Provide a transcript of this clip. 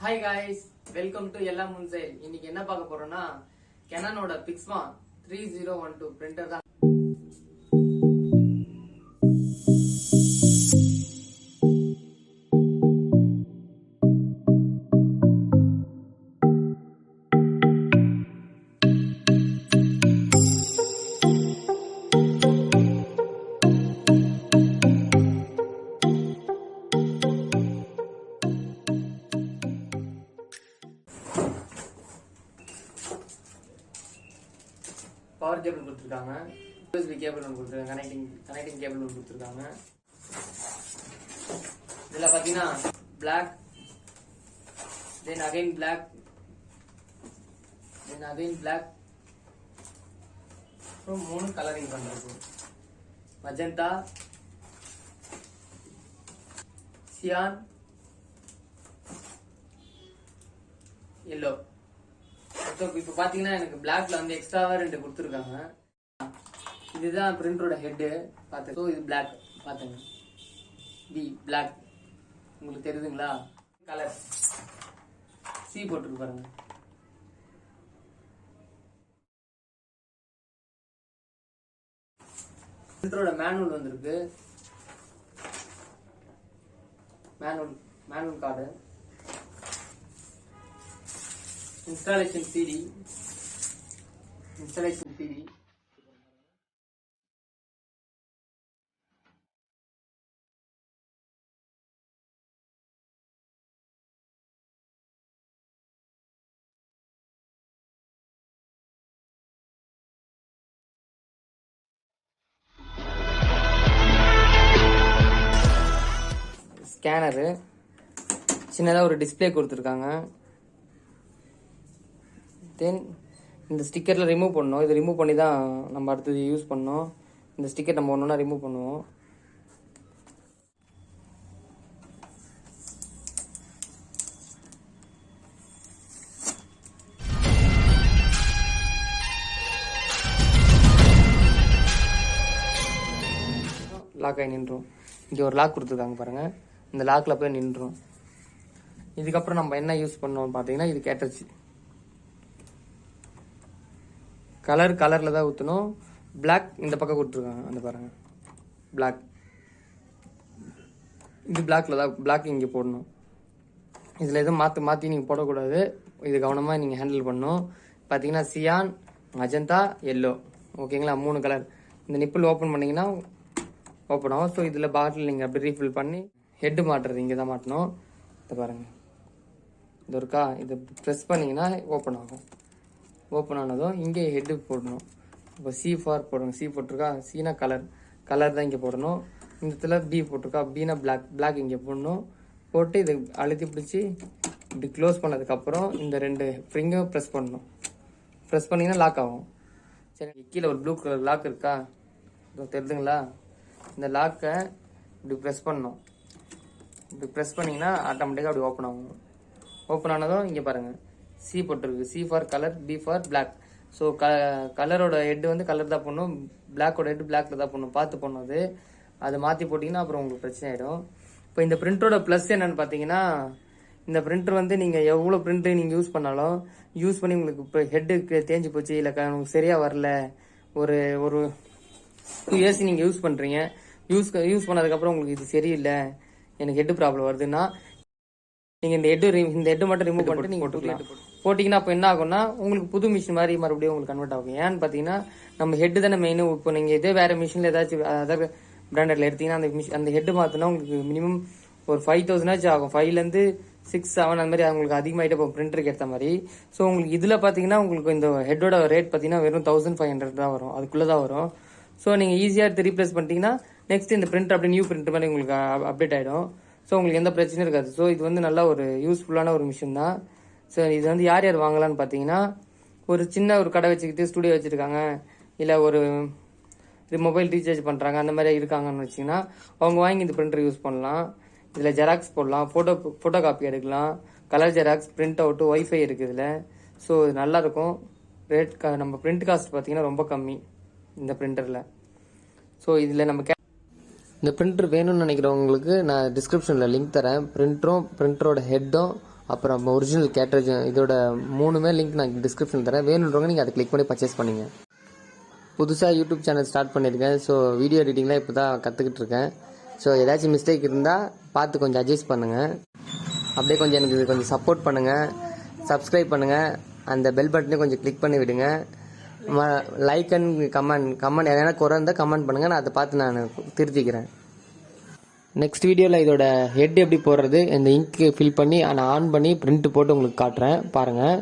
Hi guys, welcome to எல்லா முன்சைல். இன்னைக்கு என்ன பார்க்க போறோம்னா Canonோட Pixma 3012 பிரிண்டர் தான். பவர் கேபிள் கொடுத்துருக்காங்க, யூஎஸ்பி கேபிள் ஒன்று கொடுத்துருக்காங்க, கனெக்டிங் கேபிள் ஒன்று கொடுத்துருக்காங்க. இதில் பார்த்தீங்கன்னா பிளாக், தென் அகைன் பிளாக், அப்புறம் 3 கலரிங் பண்ணிருக்கும். Magenta, cyan, yellow. இப்போ பார்த்தீங்கன்னா எனக்கு பிளாக்ல வந்து எக்ஸ்ட்ராவா 2 கொடுத்துருக்காங்க. இதுதான் பிரிண்டரோட ஹெட்டு பார்த்து. ஸோ இது பிளாக் பார்த்துங்க, பிளாக் உங்களுக்கு தெரியுதுங்களா? கலர் சி போட்டுருக்கு பாருங்க. பிரிண்டரோட மேனுவல் வந்திருக்கு, manual card, installation CD. Scanner, சின்னதாக ஒரு டிஸ்பிளே கொடுத்துருக்காங்க. தென் இந்த ஸ்டிக்கரில் ரிமூவ் பண்ணணும். இது ரிமூவ் பண்ணி தான் நம்ம அடுத்தது யூஸ் பண்ணோம். இந்த ஸ்டிக்கர் நம்ம ஒன்று ரிமூவ் பண்ணுவோம். லாக் ஆகி நின்றோம். இங்கே ஒரு லாக் கொடுத்துருக்காங்க பாருங்கள், இந்த லாக்கில் போய் நின்றோம். இதுக்கப்புறம் நம்ம என்ன யூஸ் பண்ணோம் பார்த்தீங்கன்னா, இது கேட்டுருச்சு. கலரில் தான் ஊற்றணும். பிளாக் இந்த பக்கம் கொடுத்துருக்காங்க, அந்த பாருங்க பிளாக். இது பிளாக்ல தான், பிளாக் இங்கே போடணும். இதில் எதுவும் மாற்றி நீங்கள் போடக்கூடாது. இது கவனமாக நீங்கள் ஹேண்டில் பண்ணணும். பார்த்தீங்கன்னா சியான், மஜந்தா, எல்லோ, ஓகேங்களா? 3 கலர். இந்த நிப்பிள் ஓப்பன் பண்ணிங்கன்னா ஓப்பன் ஆகும். ஸோ இதில் பாட்டில் நீங்கள் அப்படி ரீஃபில் பண்ணி ஹெட்டு மாட்டுறது இங்கே தான் மாட்டணும். இதை பாருங்கள், இது இருக்கா? இதை ப்ரெஸ் பண்ணிங்கன்னா ஓப்பன் ஆகும். ஓப்பன் ஆனதும் இங்கே ஹெட்டு போடணும். இப்போ சி ஃபார் போடுங்க. சி போட்டிருக்கா? சீனா கலர் தான் இங்கே போடணும். இந்த இடத்துல பி போட்டிருக்கா? பீனா பிளாக் இங்கே போடணும். போட்டு இதை அழுத்தி பிடிச்சி இப்படி க்ளோஸ் பண்ணதுக்கப்புறம் இந்த 2 ஃபிங்கரும் ப்ரெஸ் பண்ணணும். ப்ரெஸ் பண்ணிங்கன்னா லாக் ஆகும். சரி, கீழே ஒரு ப்ளூ கலர் லாக் இருக்கா? தெரியுதுங்களா? இந்த லாக்கை இப்படி ப்ரெஸ் பண்ணணும். இப்படி ப்ரெஸ் பண்ணிங்கன்னா ஆட்டோமேட்டிக்காக அப்படி ஓப்பன் ஆகும். ஓப்பன் ஆனதும் இங்கே பாருங்கள், சி போட்டிருக்கு. C for colour, B for black. So கலரோட ஹெட்டு வந்து கலர் தான் போடணும், பிளாக்கோட ஹெட்டு பிளாக்ல தான் போடணும். பார்த்து போடணும். அதை மாற்றி போட்டிங்கன்னா அப்புறம் உங்களுக்கு பிரச்சனை ஆகிடும். இப்போ இந்த பிரிண்டரோட ப்ளஸ் என்னன்னு பார்த்தீங்கன்னா, இந்த பிரிண்டர் வந்து நீங்கள் எவ்வளோ பிரிண்டர் நீங்கள் யூஸ் பண்ணாலும், யூஸ் பண்ணி உங்களுக்கு இப்போ ஹெட்டுக்கு தேஞ்சு போச்சு, இல்லை உங்களுக்கு சரியாக வரல, ஒரு 2 இயர்ஸ் நீங்கள் யூஸ் பண்ணுறீங்க, யூஸ் பண்ணதுக்கப்புறம் உங்களுக்கு இது சரியில்லை, எனக்கு ஹெட்டு ப்ராப்ளம் வருதுன்னா நீங்கள் இந்த ஹெட்டு மட்டும் ரிமூவ் பண்ணிட்டு நீங்கள் போட்டிங்கன்னா அப்போ என்ன ஆகும்னா, உங்களுக்கு புது மிஷின் மாதிரி மறுபடியும் உங்களுக்கு கன்வெர்ட் ஆகும். ஏன்னு பார்த்தீங்கன்னா, நம்ம ஹெட்டு தானே மெயின். இப்போ நீங்கள் இதே வேறு மிஷினில் ஏதாச்சும் அதர் பிராண்டட்ல எடுத்தீங்கன்னா அந்த ஹெட்டு மாற்றினா உங்களுக்கு மினிமம் ஒரு 5000 ஆகும். 5லேருந்து 6, 7 அந்த மாதிரி உங்களுக்கு அதிகமாகிட்டே போகும் பிரிண்டருக்கு ஏற்ற மாதிரி. ஸோ உங்களுக்கு இதில் பார்த்தீங்கன்னா உங்களுக்கு இந்த ஹெட்டோட ரேட் பார்த்தீங்கன்னா வெறும் 1500 தான் வரும், அதுக்குள்ளே தான் வரும். ஸோ நீங்கள் ஈஸியாக எடுத்து ரீப்ளேஸ் பண்ணிட்டீங்கன்னா நெக்ஸ்ட் இந்த பிரிண்டர் அப்படியே நியூ பிரிண்டர் மாதிரி உங்களுக்கு அப்டேட் ஆகிடும். ஸோ உங்களுக்கு எந்த பிரச்சனையும் இருக்காது. ஸோ இது வந்து நல்ல ஒரு யூஸ்ஃபுல்லான ஒரு மிஷின் தான். ஸோ இது வந்து யார் வாங்கலான்னு பார்த்தீங்கன்னா, ஒரு சின்ன ஒரு கடை வச்சுக்கிட்டு ஸ்டுடியோ வச்சுருக்காங்க, இல்லை ஒரு மொபைல் ரீசார்ஜ் பண்ணுறாங்க, அந்த மாதிரி இருக்காங்கன்னு வச்சிங்கன்னா அவங்க வாங்கி இந்த பிரிண்டர் யூஸ் பண்ணலாம். இதில் ஜெராக்ஸ் போடலாம், ஃபோட்டோ காப்பி எடுக்கலாம், colour xerox, print out, wifi இருக்குது இதில். ஸோ இது நல்லாயிருக்கும். ரேட் நம்ம பிரிண்ட் காஸ்ட் பார்த்தீங்கன்னா ரொம்ப கம்மி இந்த பிரிண்டரில். ஸோ இதில் நம்ம இந்த பிரிண்டர் வேணும்னு நினைக்கிறவங்களுக்கு நான் டிஸ்கிரிப்ஷனில் லிங்க் தரேன். பிரிண்டரோட ஹெட்டும் அப்புறம் ஒரிஜினல் கேட்ரேஜ் இதோட 3மே லிங்க் நான் டிஸ்கிரிப்ஷனில் தரேன். வேணுன்றவங்க நீங்கள் அதை கிளிக் பண்ணி பர்ச்சேஸ் பண்ணிங்க. புதுசாக யூடியூப் சேனல் ஸ்டார்ட் பண்ணியிருக்கேன். ஸோ வீடியோ எடிட்டிங்லாம் இப்போ தான் கற்றுக்கிட்டு இருக்கேன். ஸோ ஏதாச்சும் மிஸ்டேக் இருந்தால் பார்த்து கொஞ்சம் அட்ஜஸ்ட் பண்ணுங்கள். அப்படியே கொஞ்சம் எனக்கு கொஞ்சம் சப்போர்ட் பண்ணுங்கள், சப்ஸ்கிரைப் பண்ணுங்கள், அந்த பெல் பட்டனையும் கொஞ்சம் கிளிக் பண்ணி விடுங்க. லைக் அண்ட் கமெண்ட் எதனா குறை இருந்தால் கமெண்ட் பண்ணுங்கள், நான் அதை பார்த்து நான் திருத்திக்கிறேன். நெக்ஸ்ட் வீடியோவில் இதோட ஹெட் எப்படி போடுறது, இந்த இங்க் ஃபில் பண்ணி நான் ஆன் பண்ணி பிரிண்ட் போட்டு உங்களுக்கு காட்டுறேன் பாருங்கள்.